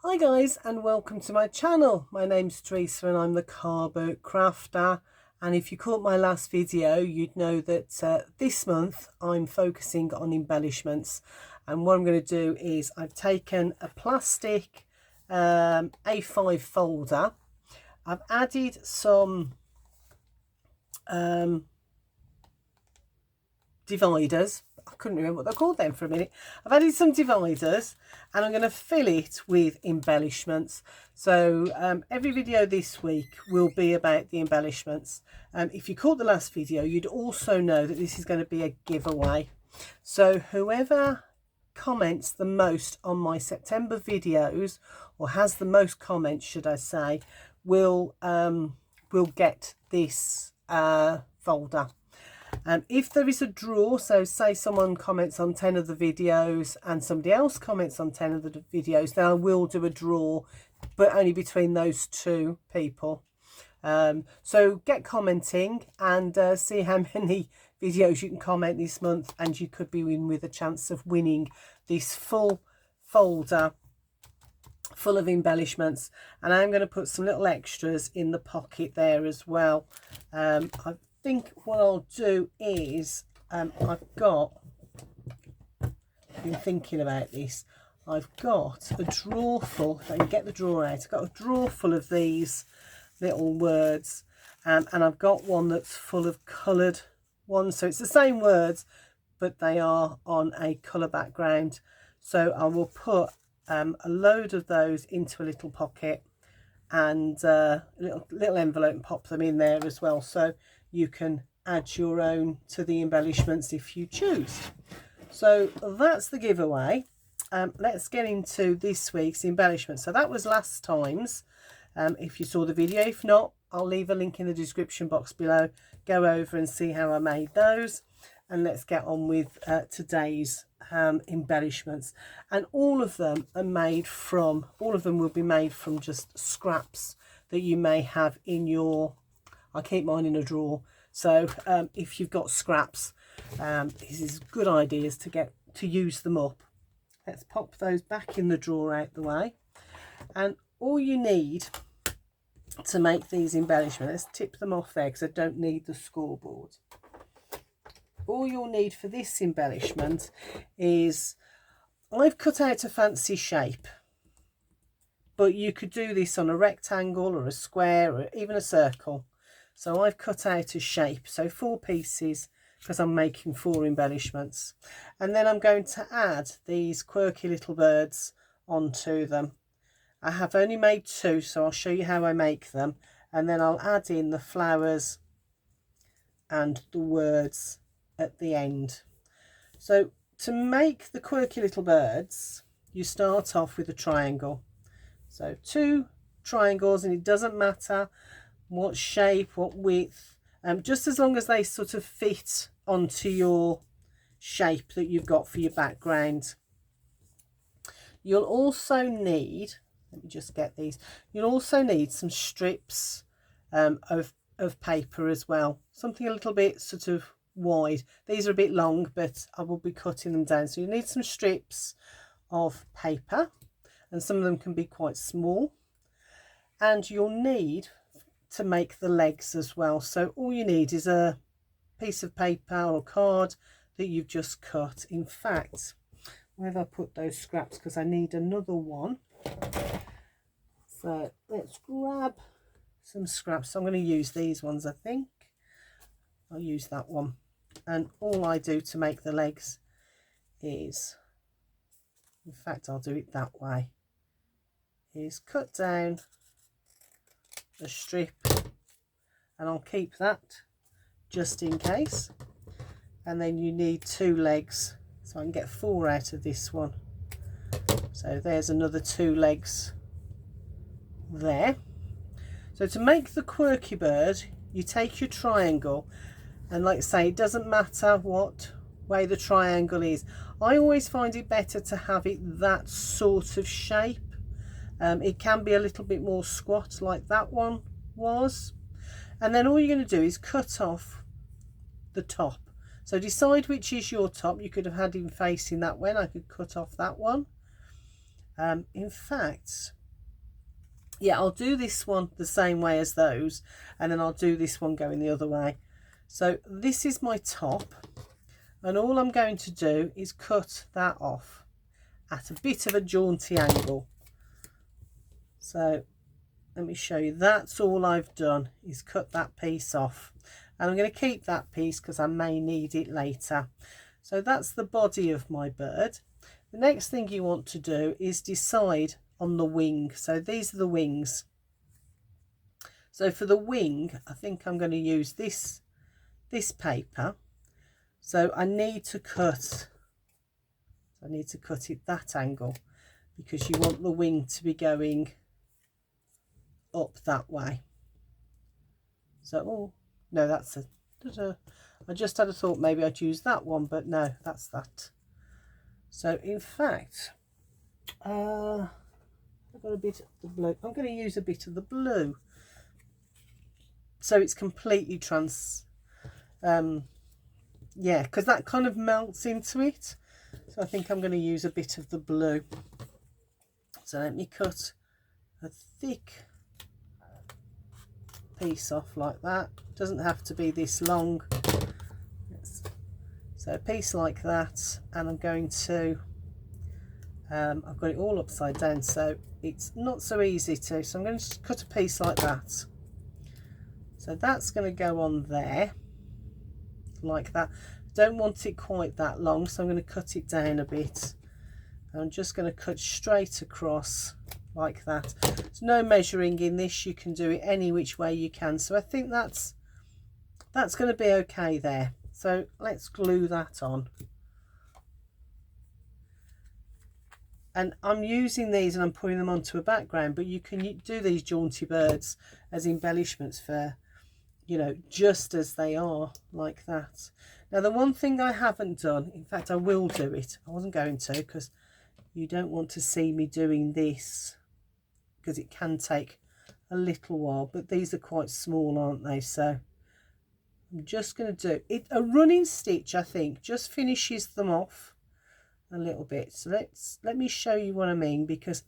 Hi guys, and welcome to my channel. My name's Teresa and I'm the Carboat Crafter, and if you caught my last video you'd know that this month I'm focusing on embellishments. And what I'm going to do is I've taken a plastic A5 folder. I've added some dividers. I couldn't remember what they're called then for a minute. I've added some dividers and I'm going to fill it with embellishments. So every video this week will be about the embellishments. If you caught the last video, you'd also know that this is going to be a giveaway. So whoever comments the most on my September videos, or has the most comments should I say, will get this folder. If there is a draw, so say someone comments on 10 of the videos and somebody else comments on 10 of the videos, then I will do a draw, but only between those two people. So get commenting and see how many videos you can comment this month, and you could be in with a chance of winning this full folder full of embellishments. And I'm going to put some little extras in the pocket there as well. I think what I'll do is I've been thinking about this. I've got a drawer full, if I can get the drawer out, I've got a drawer full of these little words, and I've got one that's full of coloured ones, so it's the same words but they are on a colour background. So I will put a load of those into a little pocket and a little envelope and pop them in there as well, so you can add your own to the embellishments if you choose. So that's the giveaway. Let's get into this week's embellishment. So that was last time's, if you saw the video. If not, I'll leave a link in the description box below. Go over and see how I made those, and let's get on with today's embellishments. And all of them will be made from just scraps that you may have in your, I keep mine in a drawer, so if you've got scraps, this is good ideas to use them up. Let's pop those back in the drawer out the way. And all you need to make these embellishments, let's tip them off there because I don't need the scoreboard. All you'll need for this embellishment is, I've cut out a fancy shape, but you could do this on a rectangle or a square or even a circle. So I've cut out a shape, so 4 pieces, because I'm making 4 embellishments. And then I'm going to add these quirky little birds onto them. I have only made 2, so I'll show you how I make them, and then I'll add in the flowers and the words at the end. So to make the quirky little birds, you start off with a triangle. So 2 triangles, and it doesn't matter what shape, what width, just as long as they sort of fit onto your shape that you've got for your background. You'll also need, let me just get these, you'll also need some strips of paper as well, something a little bit sort of wide. These are a bit long, but I will be cutting them down, so you need some strips of paper, and some of them can be quite small. And you'll need to make the legs as well, so all you need is a piece of paper or card that you've just cut. In fact, where have I put those scraps, because I need another one. So let's grab some scraps. I'm going to use these ones, I think. I'll use that one. And all I do to make the legs is, in fact I'll do it that way, is cut down a strip, and I'll keep that just in case. And then you need 2 legs, so I can get 4 out of this one. So there's another 2 legs there. So to make the quirky bird, you take your triangle, and like I say, it doesn't matter what way the triangle is. I always find it better to have it that sort of shape. It can be a little bit more squat like that one was. And then all you're going to do is cut off the top. So decide which is your top. You could have had him facing that way, and I could cut off that one. In fact, Yeah, I'll do this one the same way as those, and then I'll do this one going the other way. So this is my top, and all I'm going to do is cut that off at a bit of a jaunty angle. So let me show you, that's all I've done, is cut that piece off, and I'm going to keep that piece because I may need it later. So that's the body of my bird. The next thing you want to do is decide on the wing. So these are the wings. So for the wing, I think I'm going to use this paper. So I need to cut it that angle, because you want the wing to be going up that way. So, oh no, that's I just had a thought maybe I'd use that one, but no, that's that. So in fact, I've got a bit of the blue. I'm going to use a bit of the blue, so it's completely yeah, because that kind of melts into it. So I think I'm going to use a bit of the blue. So let me cut a thick piece off like that. Doesn't have to be this long. So a piece like that, and I'm going to I've got it all upside down, so it's not so easy to, so I'm going to cut a piece like that. So that's going to go on there like that. Don't want it quite that long, so I'm going to cut it down a bit. I'm just going to cut straight across like that. There's no measuring in this, you can do it any which way you can. So I think that's going to be okay there. So let's glue that on. And I'm using these and I'm putting them onto a background, but you can do these jaunty birds as embellishments for, you know, just as they are, like that. Now the one thing I haven't done, in fact I will do it, I wasn't going to, because you don't want to see me doing this, because it can take a little while, but these are quite small, aren't they? So I'm just going to do it. A running stitch, I think, just finishes them off a little bit. So let me show you what I mean, because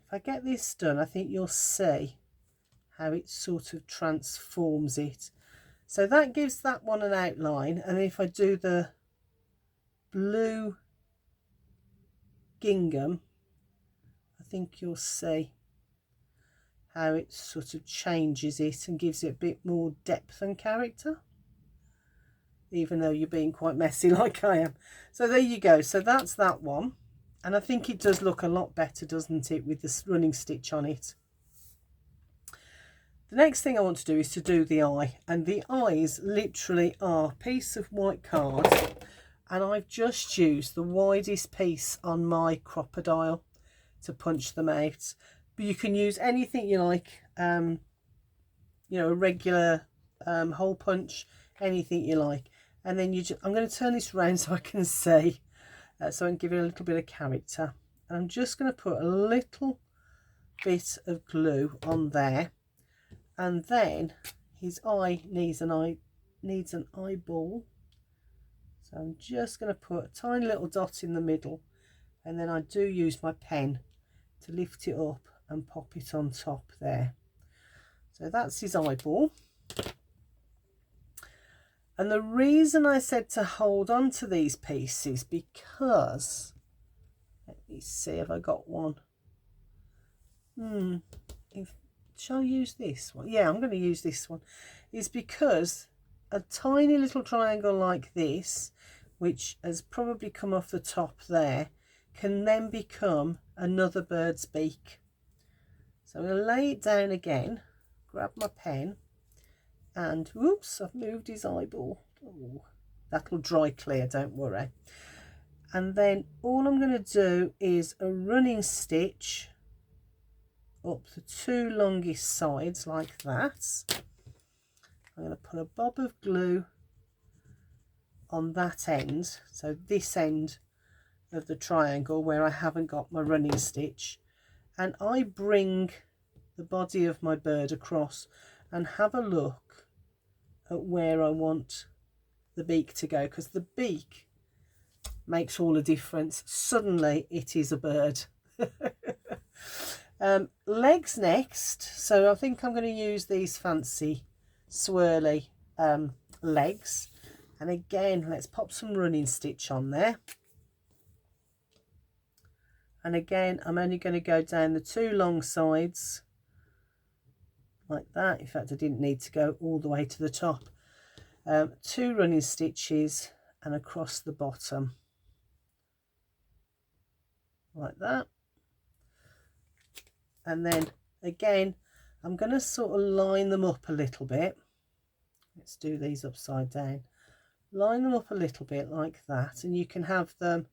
if I get this done, I think you'll see how it sort of transforms it. So that gives that one an outline, and if I do the blue gingham, I think you'll see how it sort of changes it and gives it a bit more depth and character, even though you're being quite messy like I am. So there you go. So that's that one, and I think it does look a lot better, doesn't it, with this running stitch on it. The next thing I want to do is to do the eye, and the eyes literally are a piece of white card, and I've just used the widest piece on my crocodile to punch them out. But you can use anything you like, you know, a regular hole punch, anything you like. And then I'm going to turn this around so I can see, so I can give it a little bit of character. And I'm just going to put a little bit of glue on there. And then his eye needs an eyeball. So I'm just going to put a tiny little dot in the middle, and then I do use my pen to lift it up and pop it on top there. So that's his eyeball. And the reason I said to hold on to these pieces, because, let me see if I got one. Shall I use this one? Yeah, I'm going to use this one. Is because a tiny little triangle like this, which has probably come off the top there, can then become another bird's beak. So I'm going to lay it down again, grab my pen, and whoops, I've moved his eyeball. Oh, that'll dry clear, don't worry. And then all I'm going to do is a running stitch up the two longest sides like that. I'm going to put a bob of glue on that end, so this end of the triangle where I haven't got my running stitch, and I bring the body of my bird across and have a look at where I want the beak to go, because the beak makes all the difference. Suddenly it is a bird. Legs next. So I think I'm going to use these fancy swirly legs, and again let's pop some running stitch on there. And again I'm only going to go down the 2 long sides like that. In fact, I didn't need to go all the way to the top. 2 running stitches and across the bottom like that. And then again I'm going to sort of line them up a little bit. Let's do these upside down. Line them up a little bit like that, and you can have them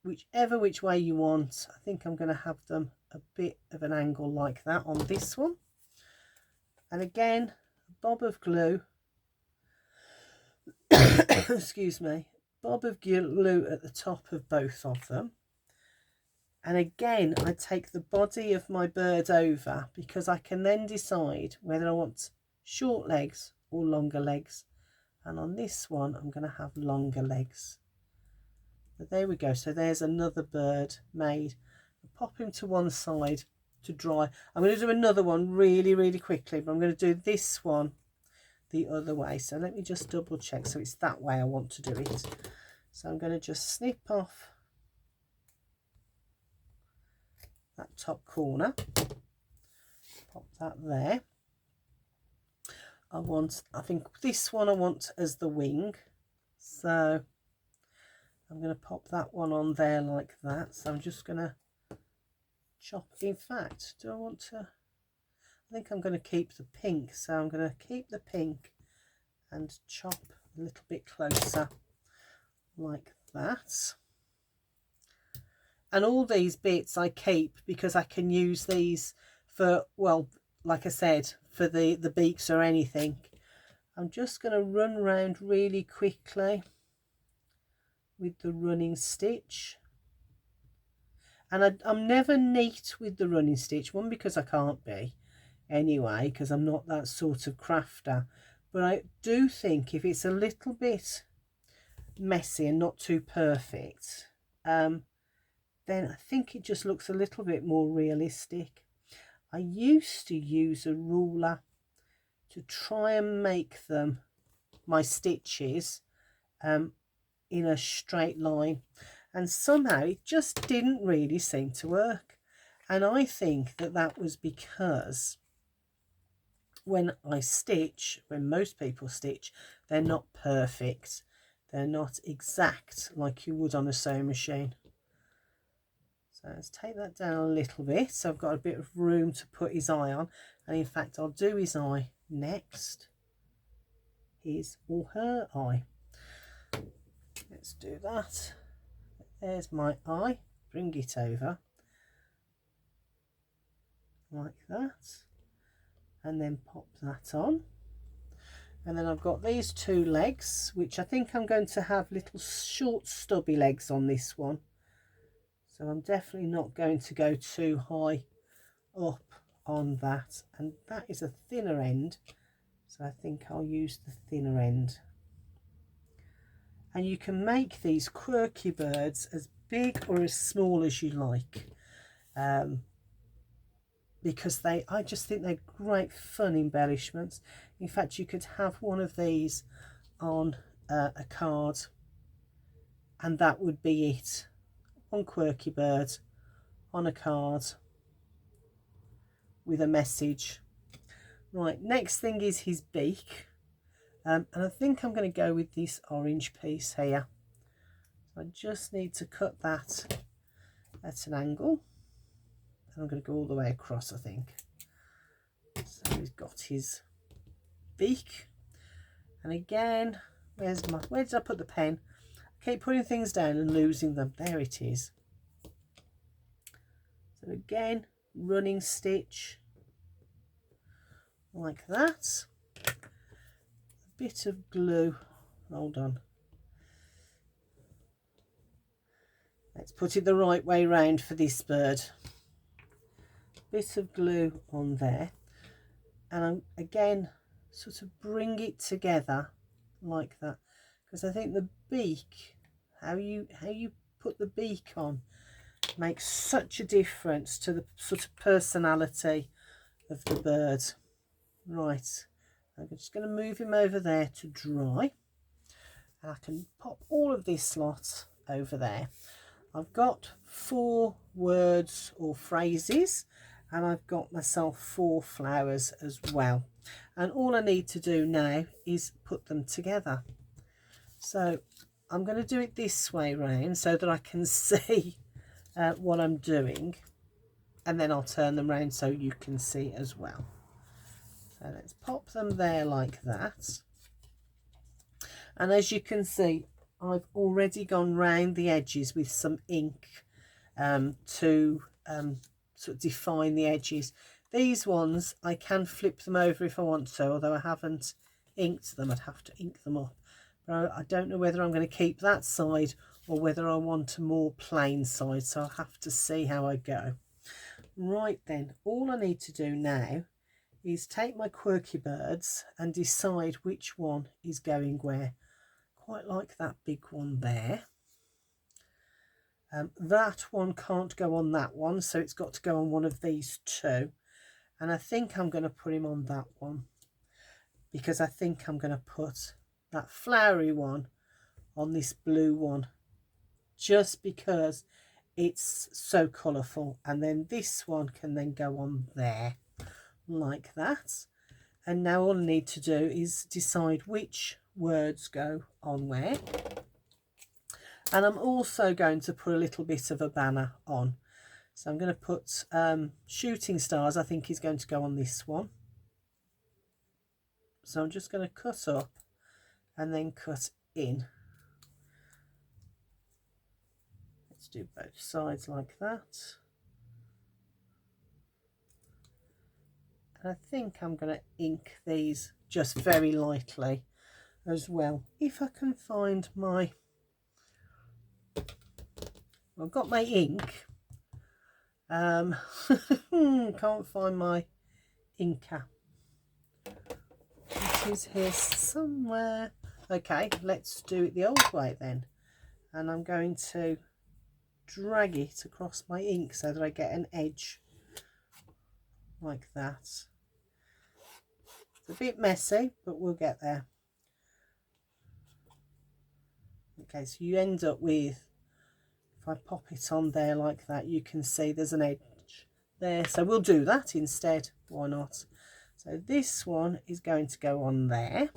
which way you want. I think I'm going to have them a bit of an angle like that on this one. And again, a bob of glue excuse me, bob of glue at the top of both of them. And again I take the body of my bird over, because I can then decide whether I want short legs or longer legs. And on this one I'm going to have longer legs. But there we go. So there's another bird made. I'll pop him to one side to dry. I'm going to do another one really quickly, but I'm going to do this one the other way. So let me just double check. So it's that way I want to do it. So I'm going to just snip off that top corner, pop that there. I think this one I want as the wing, so I'm going to pop that one on there like that. So I'm just going to chop. In fact, do I want to, I think I'm going to keep the pink, so I'm going to keep the pink and chop a little bit closer like that. And all these bits I keep because I can use these for, well, like I said, for the beaks or anything. I'm just going to run around really quickly with the running stitch. And I'm never neat with the running stitch, one because I can't be anyway, because I'm not that sort of crafter. But I do think if it's a little bit messy and not too perfect, then I think it just looks a little bit more realistic. I used to use a ruler to try and make them, my stitches, in a straight line, and somehow it just didn't really seem to work. And I think that that was because when I stitch, when most people stitch, they're not perfect, they're not exact like you would on a sewing machine. So let's take that down a little bit, so I've got a bit of room to put his eye on. And in fact I'll do his eye next, his or her eye. Let's do that. There's my eye, bring it over like that, and then pop that on. And then I've got these 2 legs, which I think I'm going to have little short stubby legs on this one. So I'm definitely not going to go too high up on that. And that is a thinner end, so I think I'll use the thinner end. And you can make these quirky birds as big or as small as you like, because I just think they're great fun embellishments. In fact, you could have one of these on a card, and that would be it. One quirky bird on a card with a message. Right, next thing is his beak, and I think I'm going to go with this orange piece here. So I just need to cut that at an angle, and I'm going to go all the way across, I think. So he's got his beak, and again, where did I put the pen? I keep putting things down and losing them. There it is. So again, running stitch like that. A bit of glue, hold on, let's put it the right way round for this bird. Bit of glue on there, and I'm again sort of bring it together like that, because I think the beak, how you put the beak on, makes such a difference to the sort of personality of the bird. Right, I'm just going to move him over there to dry, and I can pop all of this lot over there. I've got 4 words or phrases, and I've got myself 4 flowers as well, and all I need to do now is put them together. So I'm going to do it this way round so that I can see what I'm doing, and then I'll turn them round so you can see as well. So let's pop them there like that, and as you can see, I've already gone round the edges with some ink to sort of define the edges. These ones I can flip them over if I want to, although I haven't inked them. I'd have to ink them up, but I don't know whether I'm going to keep that side or whether I want a more plain side, so I'll have to see how I go. Right then, all I need to do now is take my quirky birds and decide which one is going where. Quite like that big one there. That one can't go on that one, so it's got to go on one of these 2, and I think I'm going to put him on that one, because I think I'm going to put that flowery one on this blue one, just because it's so colourful, and then this one can then go on there like that. And now all I need to do is decide which words go on where, and I'm also going to put a little bit of a banner on. So I'm going to put shooting stars, I think is going to go on this one. So I'm just going to cut up and then cut in. Let's do both sides like that. And I think I'm going to ink these just very lightly as well. If I can find my... I've got my ink. Can't find my inker. It is here somewhere. Okay, let's do it the old way then. And I'm going to drag it across my ink so that I get an edge like that. It's a bit messy, but we'll get there. Okay, so you end up with, if I pop it on there like that, you can see there's an edge there. So we'll do that instead. Why not? So this one is going to go on there.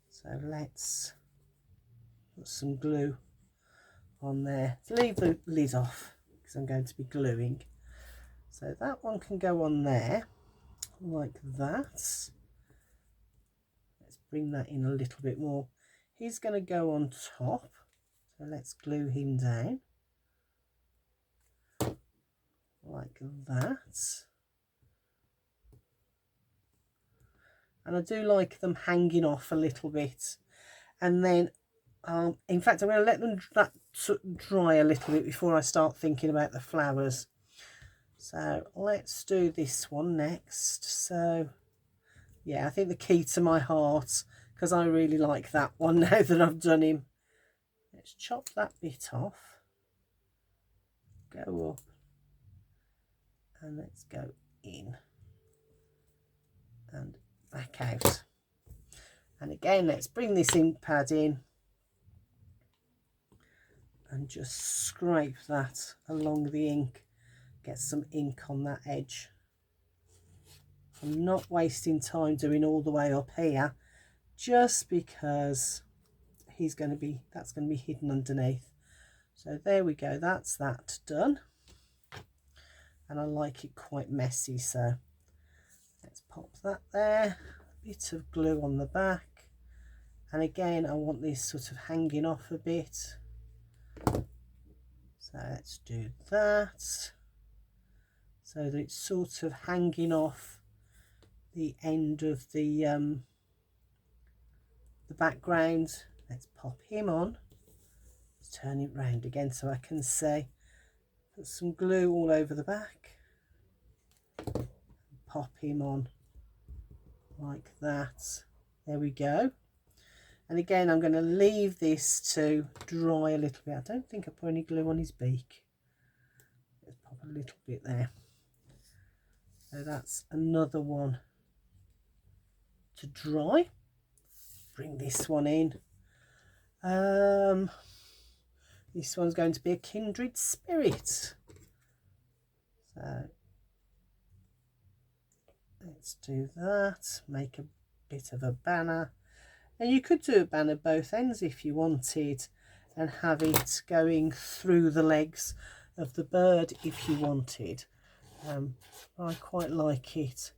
So let's put some glue on there. To leave the lid off because I'm going to be gluing. So that one can go on there like that. Let's bring that in a little bit more. He's going to go on top. So let's glue him down like that. And I do like them hanging off a little bit. And then, in fact, I'm going to let them dry a little bit before I start thinking about the flowers. So let's do this one next. So, yeah, I think the key to my heart, because I really like that one now that I've done him. Let's chop that bit off. Go up. And let's go in. And back out. And again, let's bring this ink pad in and just scrape that along the ink, get some ink on that edge. I'm not wasting time doing all the way up here, just because that's going to be hidden underneath. So there we go, that's that done. And I like it quite messy, so let's pop that there. A bit of glue on the back. And again, I want this sort of hanging off a bit. So let's do that. So that it's sort of hanging off the end of the background. Let's pop him on. Let's turn it round again so I can see. Put some glue all over the back. Pop him on like that. There we go. And again, I'm going to leave this to dry a little bit. I don't think I put any glue on his beak. a little bit there. So that's another one to dry. Bring this one in. This one's going to be a kindred spirit. So let's do that. Make a bit of a banner. And you could do a banner both ends if you wanted, and have it going through the legs of the bird if you wanted. I quite like it,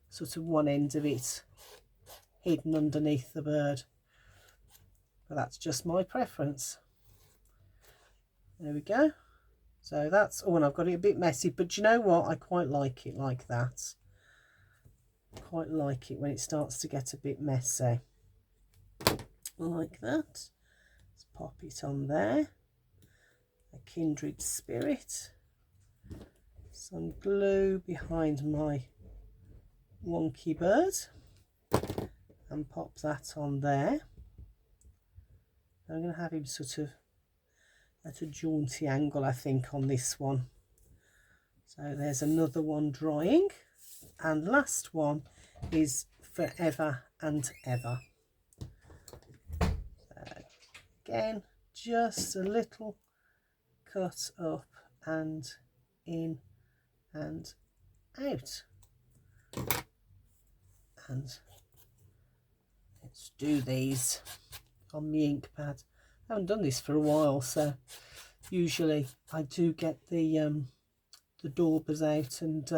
sort of one end of it hidden underneath the bird. But that's just my preference. There we go. So that's, oh, and I've got it a bit messy, but you know what? I quite like it like that. Quite like it when it starts to get a bit messy. Like that. Let's pop it on there. A kindred spirit. Some glue behind my wonky bird. And pop that on there. I'm going to have him sort of at a jaunty angle, I think, on this one. So there's another one drying. And last one is forever and ever. So again, just a little cut up and in and out. And let's do these on the ink pad. I haven't done this for a while, so usually I do get the daubers out and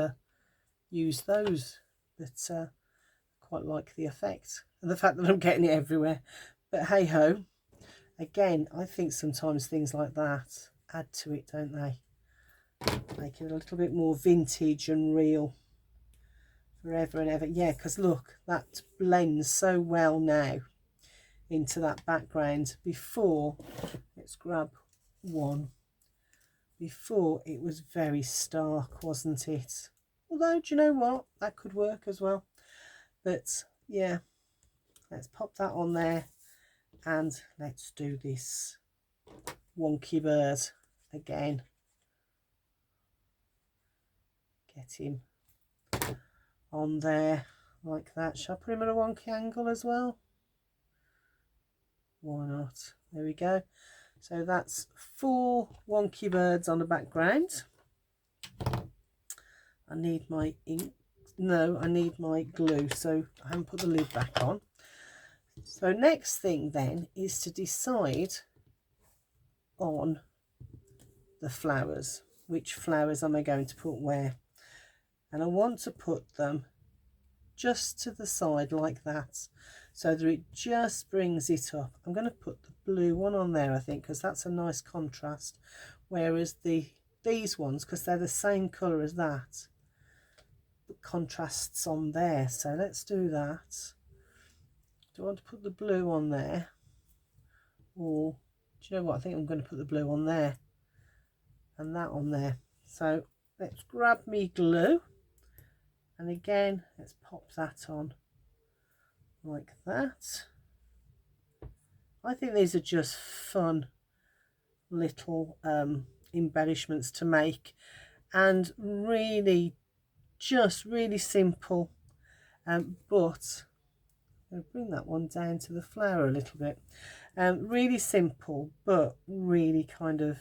use those, but quite like the effect and the fact that I'm getting it everywhere. But hey ho, again, I think sometimes things like that add to it, don't they? Make it a little bit more vintage and real. Forever and ever. Yeah, because look, that blends so well now into that background. Before, let's grab one. Before, it was very stark, wasn't it? Although, do you know what? That could work as well. But yeah, let's pop that on there and let's do this wonky bird again. Get him on there like that. Shall I put him at a wonky angle as well? Why not? There we go. So that's 4 wonky birds on the background. I need my ink. No, I need my glue, so I haven't put the lid back on. So next thing then is to decide on the flowers. Which flowers am I going to put where? And I want to put them just to the side like that, so that it just brings it up. I'm going to put the blue one on there, I think, because that's a nice contrast, whereas these ones, because they're the same colour as that, the contrasts on there. So let's do that. Do I want to put the blue on there, or do you know what, I think I'm going to put the blue on there and that on there. So let's grab me glue, and again let's pop that on like that. I think these are just fun little embellishments to make, and really just really simple, but I'll bring that one down to the flower a little bit. Really simple, but really kind of,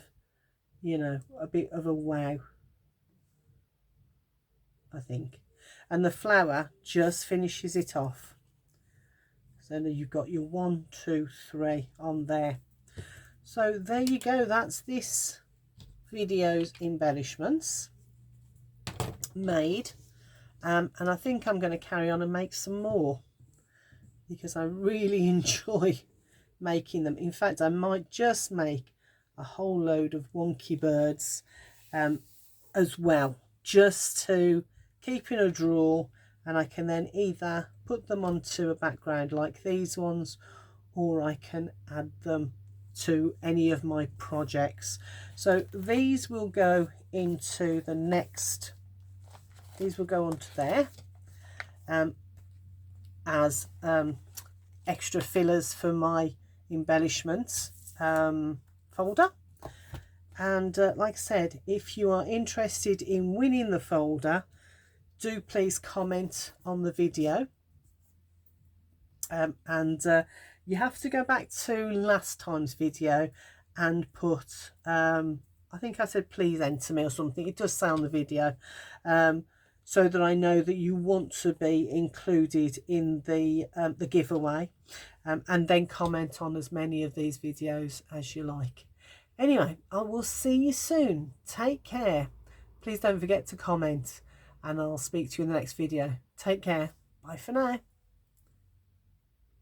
you know, a bit of a wow, I think. And the flower just finishes it off. So then you've got your 1, 2, 3 on there. So there you go. That's this video's embellishments made. And I think I'm going to carry on and make some more, because I really enjoy making them. In fact, I might just make a whole load of wonky birds as well, just to keep in a drawer, and I can then either put them onto a background like these ones, or I can add them to any of my projects. So these will go into the next, these will go onto there as extra fillers for my embellishments folder. And like I said, if you are interested in winning the folder, do please comment on the video. And you have to go back to last time's video and put I think I said please enter me or something. It does say on the video, so that I know that you want to be included in the giveaway, and then comment on as many of these videos as you like. Anyway, I will see you soon. Take care. Please don't forget to comment, and I'll speak to you in the next video. Take care. Bye for now.